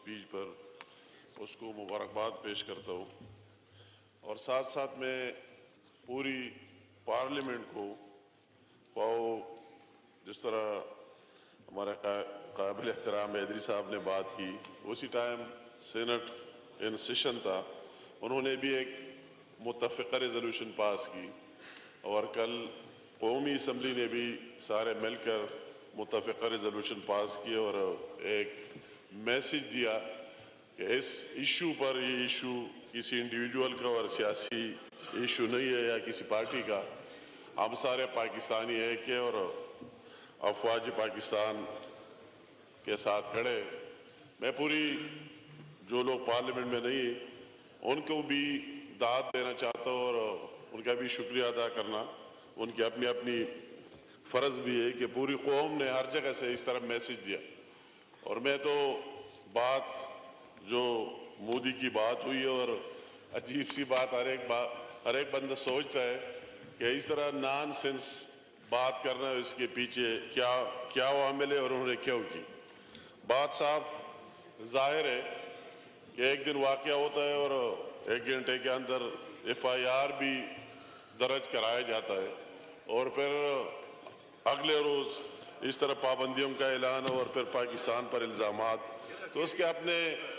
Speech پر اس کو مبارکباد پیش کرتا ہوں، اور ساتھ ساتھ میں پوری پارلیمنٹ کو جس طرح ہمارے قابل احترام حیدری صاحب نے بات کی، اسی ٹائم سینٹ ان سیشن تھا، انہوں نے بھی ایک متفقہ ریزولوشن پاس کی، اور کل قومی اسمبلی نے بھی سارے مل کر متفقہ ریزولوشن پاس کی اور ایک میسج دیا کہ اس ایشو پر، یہ ایشو کسی انڈیویجول کا اور سیاسی ایشو نہیں ہے یا کسی پارٹی کا، ہم سارے پاکستانی ایک ہیں اور افواج پاکستان کے ساتھ کھڑے۔ میں پوری جو لوگ پارلیمنٹ میں نہیں ہیں ان کو بھی داد دینا چاہتا ہوں اور ان کا بھی شکریہ ادا کرنا، ان کی اپنی اپنی فرض بھی ہے کہ پوری قوم نے ہر جگہ سے اس طرح میسج دیا۔ اور میں تو بات جو مودی کی بات ہوئی ہے، اور عجیب سی بات ہر ایک بندہ سوچتا ہے کہ اس طرح نان سینس بات کرنا، اس کے پیچھے کیا عوامل ہے اور انہوں نے کیوں کی۔ بات صاحب ظاہر ہے کہ ایک دن واقعہ ہوتا ہے اور 1 گھنٹے کے اندر FIR بھی درج کرایا جاتا ہے، اور پھر اگلے روز اس طرح پابندیوں کا اعلان اور پھر پاکستان پر الزامات۔ تو اس کے اپنے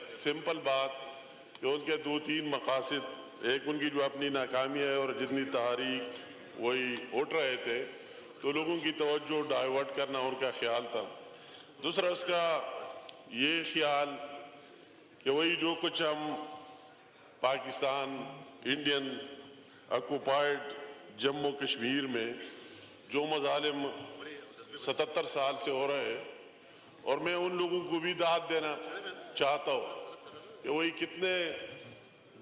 سمپل بات کہ ان کے 2-3 مقاصد، ایک ان کی جو اپنی ناکامی ہے اور جتنی تحریک وہی اٹھ رہے تھے تو لوگوں کی توجہ ڈائیورٹ کرنا ان کا خیال تھا۔ دوسرا اس کا یہ خیال کہ وہی جو کچھ ہم پاکستان انڈین آکوپائیڈ جموں کشمیر میں جو مظالم 77 سال سے ہو رہے ہیں، اور میں ان لوگوں کو بھی داد دینا چاہتا ہوں کہ وہی کتنے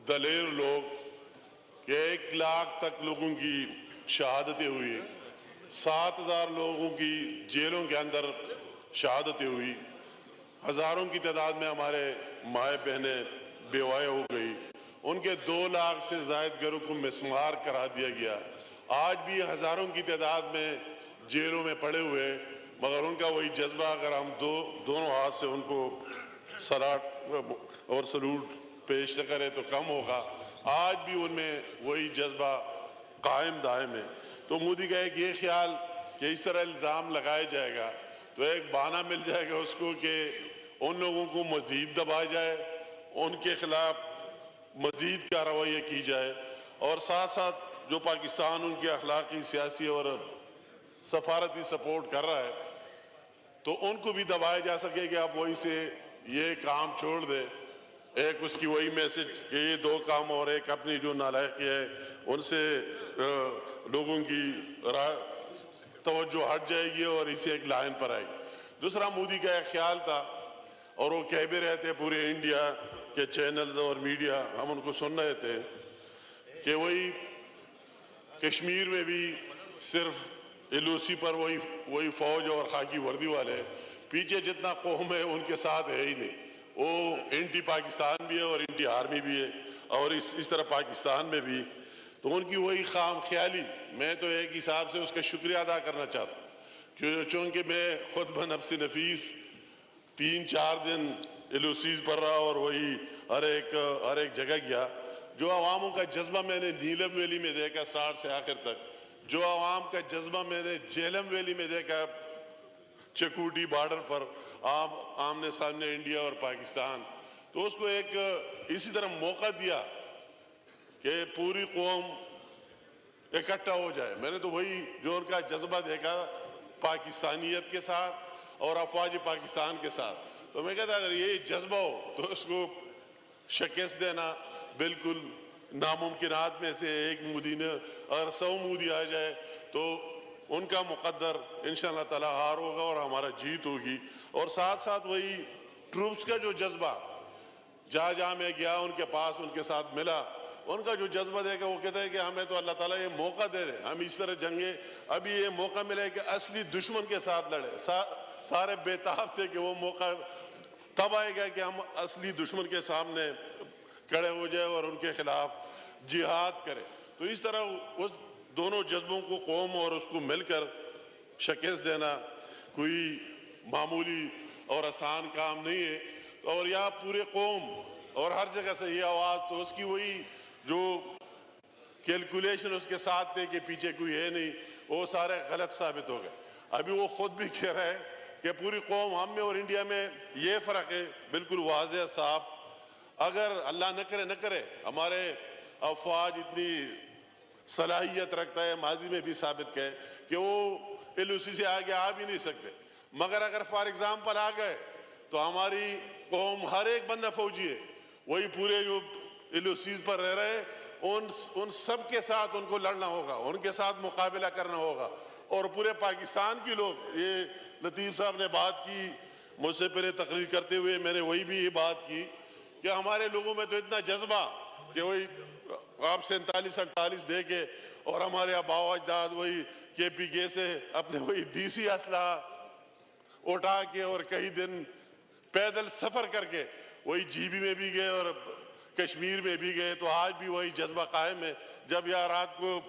دلیر لوگ کہ 1 لاکھ تک لوگوں کی شہادتیں ہوئی، 7,000 لوگوں کی جیلوں کے اندر شہادتیں ہوئی، ہزاروں کی تعداد میں ہمارے مائیں بہنیں بیوائیں ہو گئی، ان کے 2 لاکھ سے زائد گھروں کو مسمار کرا دیا گیا، آج بھی ہزاروں کی تعداد میں جیلوں میں پڑے ہوئے، مگر ان کا وہی جذبہ اگر ہم دونوں ہاتھ سے ان کو سلاٹ اور سلوٹ پیش نہ کریں تو کم ہوگا۔ آج بھی ان میں وہی جذبہ قائم دائم ہے۔ تو مودی کا ایک یہ خیال کہ اس طرح الزام لگایا جائے گا تو ایک بہانہ مل جائے گا اس کو کہ ان لوگوں کو مزید دبایا جائے، ان کے خلاف مزید کارروائیاں کی جائے، اور ساتھ ساتھ جو پاکستان ان کی اخلاقی، سیاسی اور سفارتی سپورٹ کر رہا ہے تو ان کو بھی دبایا جا سکے کہ آپ وہی سے یہ کام چھوڑ دیں۔ ایک اس کی وہی میسج کہ یہ 2 کام، اور ایک اپنی جو نالائقی ہے ان سے لوگوں کی توجہ ہٹ جائے گی اور اسی ایک لائن پر آئے گی۔ دوسرا مودی کا ایک خیال تھا، اور وہ کہہ بھی رہے تھے، پورے انڈیا کے چینلز اور میڈیا ہم ان کو سن رہے تھے کہ وہی کشمیر میں بھی صرف LOC پر وہی فوج اور خاکی وردی والے، پیچھے جتنا قوم ہے ان کے ساتھ ہے ہی نہیں، وہ اینٹی پاکستان بھی ہے اور اینٹی آرمی بھی ہے، اور اس طرح پاکستان میں بھی۔ تو ان کی وہی خام خیالی، میں تو ایک حساب سے اس کا شکریہ ادا کرنا چاہتا ہوں، چونکہ میں خود بنفس نفیس 3-4 دن LOCs پر رہا اور وہی ہر ایک جگہ گیا۔ جو عواموں کا جذبہ میں نے نیلم ویلی میں دیکھا اسٹارٹ سے آخر تک، جو عوام کا جذبہ میں نے جیلم ویلی میں دیکھا، چکوٹی بارڈر پر آمنے سامنے انڈیا اور پاکستان، تو اس کو ایک اسی طرح موقع دیا کہ پوری قوم اکٹھا ہو جائے۔ میں نے تو وہی جو ان کا جذبہ دیکھا پاکستانیت کے ساتھ اور افواج پاکستان کے ساتھ، تو میں کہتا اگر یہ جذبہ ہو تو اس کو شکست دینا بالکل ناممکنات میں سے ایک مودی نے، اگر 100 مودی آ جائے تو ان کا مقدر انشاءاللہ تعالی ہار ہوگا اور ہمارا جیت ہوگی۔ اور ساتھ ساتھ وہی ٹروپس کا جو جذبہ، جہاں میں گیا ان کے پاس، ان کے ساتھ ملا، ان کا جو جذبہ دیکھا، وہ کہتا ہے کہ ہمیں تو اللہ تعالیٰ یہ موقع دے دے، ہم اس طرح جنگیں، ابھی یہ موقع ملے کہ اصلی دشمن کے ساتھ لڑے۔ سارے بےتاب تھے کہ وہ موقع تب آئے گا کہ ہم اصلی دشمن کے سامنے کھڑے ہو جائے اور ان کے خلاف جہاد کرے۔ تو اس طرح اس دونوں جذبوں کو قوم اور اس کو مل کر شکست دینا کوئی معمولی اور آسان کام نہیں ہے۔ اور یا پورے قوم اور ہر جگہ سے یہ آواز، تو اس کی وہی جو کیلکولیشن اس کے ساتھ تھے کہ پیچھے کوئی ہے نہیں، وہ سارے غلط ثابت ہو گئے۔ ابھی وہ خود بھی کہہ رہا ہے کہ پوری قوم، ہم میں اور انڈیا میں یہ فرق ہے بالکل واضح صاف۔ اگر اللہ نہ کرے ہمارے افواج اتنی صلاحیت رکھتا ہے، ماضی میں بھی ثابت کیا ہے کہ وہ ایل او سی سے آگے آ بھی نہیں سکتے، مگر اگر فار ایگزامپل آ گئے تو ہماری قوم ہر ایک بندہ فوجی ہے، وہی پورے جو ایل او سیز پر رہ رہے ان سب کے ساتھ ان کو لڑنا ہوگا، ان کے ساتھ مقابلہ کرنا ہوگا۔ اور پورے پاکستان کے لوگ، یہ لطیف صاحب نے بات کی مجھ سے پہلے تقریر کرتے ہوئے، میں نے وہی بھی یہ بات کی کہ ہمارے لوگوں میں تو اتنا جذبہ کہ وہی آپ 47-48 دے کے، اور ہمارے آباء و اجداد وہی کے پی کے سے اپنے وہی دیسی اسلحہ اٹھا کے اور کئی دن پیدل سفر کر کے وہی جی بی میں بھی گئے اور کشمیر میں بھی گئے، تو آج بھی وہی جذبہ قائم ہے۔ جب یہاں رات کو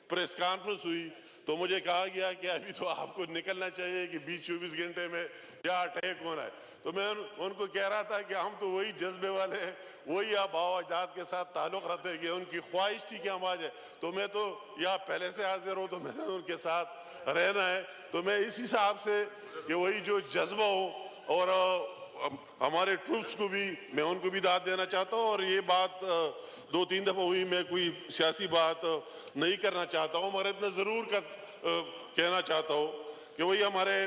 پریس کانفرنس ہوئی تو مجھے کہا گیا کہ ابھی تو آپ کو نکلنا چاہیے کہ 24 گھنٹے میں یا اٹیک ہونا ہے، تو میں ان کو کہہ رہا تھا کہ ہم تو وہی جذبے والے ہیں، وہی آباء و اجداد کے ساتھ تعلق رکھتے ہیں کہ ان کی خواہش تھی کہ ہم آ جائیں، تو میں تو یا پہلے سے حاضر ہوں، تو میں ان کے ساتھ رہنا ہے۔ تو میں اسی حساب سے کہ وہی جو جذبہ ہو، اور ہمارے ٹروپس کو بھی میں ان کو بھی داد دینا چاہتا ہوں، اور یہ بات 2-3 دفعہ ہوئی، میں کوئی سیاسی بات نہیں کرنا چاہتا ہوں، مگر اتنا ضرور کہنا چاہتا ہوں کہ وہی ہمارے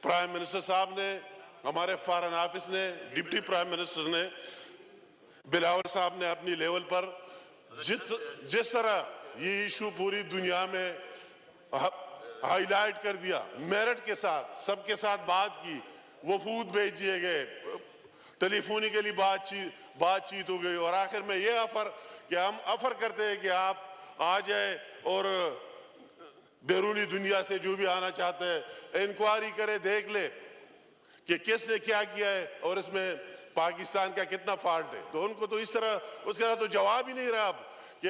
پرائم منسٹر صاحب نے، ہمارے فارن آفس نے، ڈپٹی پرائم منسٹر نے، بلاول صاحب نے اپنی لیول پر جس طرح یہ ایشو پوری دنیا میں ہائی لائٹ کر دیا، میرٹ کے ساتھ سب کے ساتھ بات کی، وفود بھیج دیے گئے، ٹیلی فونیکلی بات چیت ہو گئی، اور آخر میں یہ آفر کہ ہم آفر کرتے ہیں کہ آپ آ جائے اور بیرونی دنیا سے جو بھی آنا چاہتے ہیں انکوائری کرے، دیکھ لے کہ کس نے کیا کیا ہے اور اس میں پاکستان کا کتنا فالٹ ہے۔ تو ان کو تو اس طرح اس کا تو جواب ہی نہیں رہا اب کہ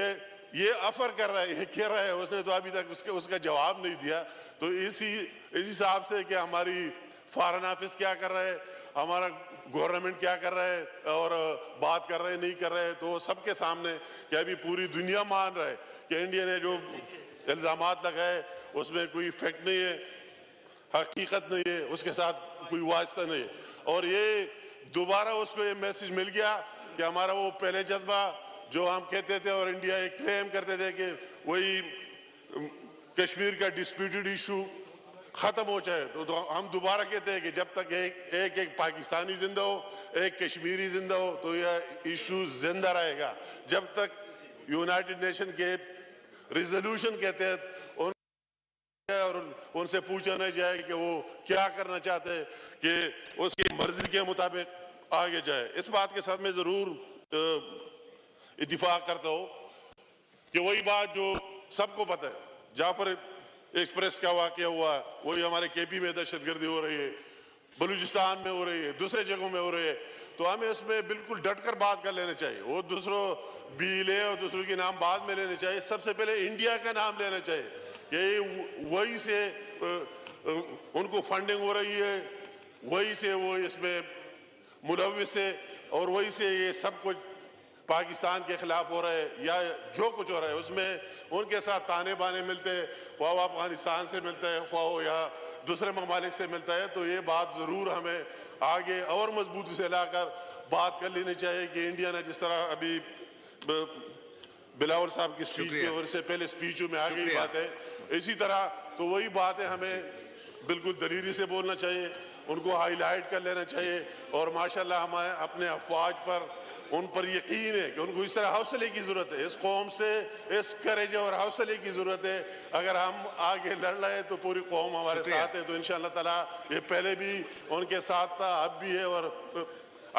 یہ آفر کر رہا ہے، یہ کہہ رہا ہے، اس نے تو ابھی تک اس کا جواب نہیں دیا۔ تو اسی حساب سے کہ ہماری فارن آفس کیا کر رہا ہے، ہمارا گورنمنٹ کیا کر رہا ہے، اور بات کر رہے نہیں کر رہے، تو سب کے سامنے کہ ابھی پوری دنیا مان رہا ہے کہ انڈیا نے جو الزامات لگائے اس میں کوئی فیکٹ نہیں ہے، حقیقت نہیں ہے، اس کے ساتھ کوئی واسطہ نہیں ہے۔ اور یہ دوبارہ اس کو یہ میسج مل گیا کہ ہمارا وہ پہلے جذبہ جو ہم کہتے تھے اور انڈیا ایک کلیم کرتے تھے کہ وہی کشمیر کا ڈسپیوٹڈ ایشو ختم ہو جائے، تو ہم دوبارہ کہتے ہیں کہ جب تک ایک پاکستانی زندہ ہو، ایک کشمیری زندہ ہو، تو یہ ایشو زندہ رہے گا جب تک یونائٹڈ نیشن کے ریزولوشن کے تحت اور ان سے پوچھا نہ جائے کہ وہ کیا کرنا چاہتے ہیں کہ اس کی مرضی کے مطابق آگے جائے۔ اس بات کے ساتھ میں ضرور اتفاق کرتا ہوں کہ وہی بات جو سب کو پتہ ہے، جعفر ایکسپریس کا واقعہ ہوا، وہی ہمارے کے پی میں دہشت گردی ہو رہی ہے، بلوچستان میں ہو رہی ہے، دوسرے جگہوں میں ہو رہی ہے، تو ہمیں اس میں بالکل ڈٹ کر بات کر لینا چاہیے۔ وہ دوسروں بھی لے اور دوسروں کے نام بعد میں لینے چاہیے، سب سے پہلے انڈیا کا نام لینا چاہیے کہ وہی سے ان کو فنڈنگ ہو رہی ہے، وہی سے وہ اس میں ملوث ہے، اور وہی سے یہ سب کچھ پاکستان کے خلاف ہو رہا ہے، یا جو کچھ ہو رہا ہے اس میں ان کے ساتھ تانے بانے ملتے ہیں، خواہ وہ افغانستان سے ملتا ہے، خواہ وہ یا دوسرے ممالک سے ملتا ہے۔ تو یہ بات ضرور ہمیں آگے اور مضبوطی سے لا کر بات کر لینی چاہیے کہ انڈیا نے جس طرح ابھی بلاول صاحب کی سپیچ میں اور اس سے پہلے سپیچوں میں آگئی بات ہے، اسی طرح تو وہی بات ہے، ہمیں بالکل دلیری سے بولنا چاہیے، ان کو ہائی لائٹ کر لینا چاہیے، اور ماشاءاللہ ہمیں اپنے افواج پر ان پر یقین ہے کہ ان کو اس طرح حوصلے کی ضرورت ہے، اس قوم سے اس کریج اور حوصلے کی ضرورت ہے۔ اگر ہم آگے لڑ رہے ہیں تو پوری قوم ہمارے ساتھ ہے، تو انشاءاللہ تعالیٰ یہ پہلے بھی ان کے ساتھ تھا، اب بھی ہے، اور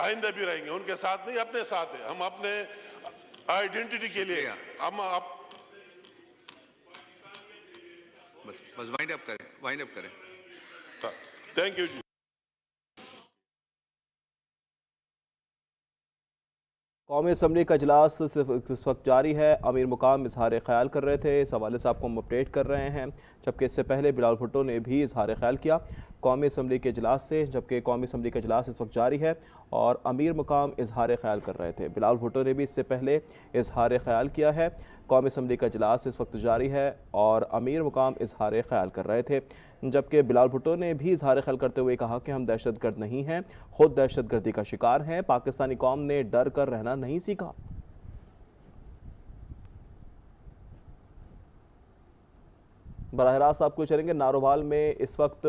آئندہ بھی رہیں گے۔ ان کے ساتھ نہیں، اپنے ساتھ ہے، ہم اپنے آئیڈینٹی کے لیے ہم بس وائنڈ اپ کریں۔ تھینک یو جی۔ قومی اسمبلی کا اجلاس اس وقت جاری ہے۔ امیر مقام اظہار خیال کر رہے تھے، اس حوالے سے آپ کو ہم اپڈیٹ کر رہے ہیں، جبکہ اس سے پہلے بلال بھٹو نے بھی اظہار خیال کیا قومی اسمبلی کے اجلاس سے، جبکہ قومی اسمبلی کا اجلاس اس وقت جاری ہے اور امیر مقام اظہار خیال کر رہے تھے۔ بلال بھٹو نے بھی اس سے پہلے اظہار خیال کیا ہے۔ قومی اسمبلی کا اجلاس اس وقت جاری ہے اور امیر مقام اظہار خیال کر رہے تھے، جبکہ بلال بھٹو نے بھی اظہار خیال کرتے ہوئے کہا کہ ہم دہشت گرد نہیں ہیں، خود دہشت گردی کا شکار ہیں، پاکستانی قوم نے ڈر کر رہنا نہیں سیکھا۔ براہ راست آپ کو چلیں گے، ناروال میں اس وقت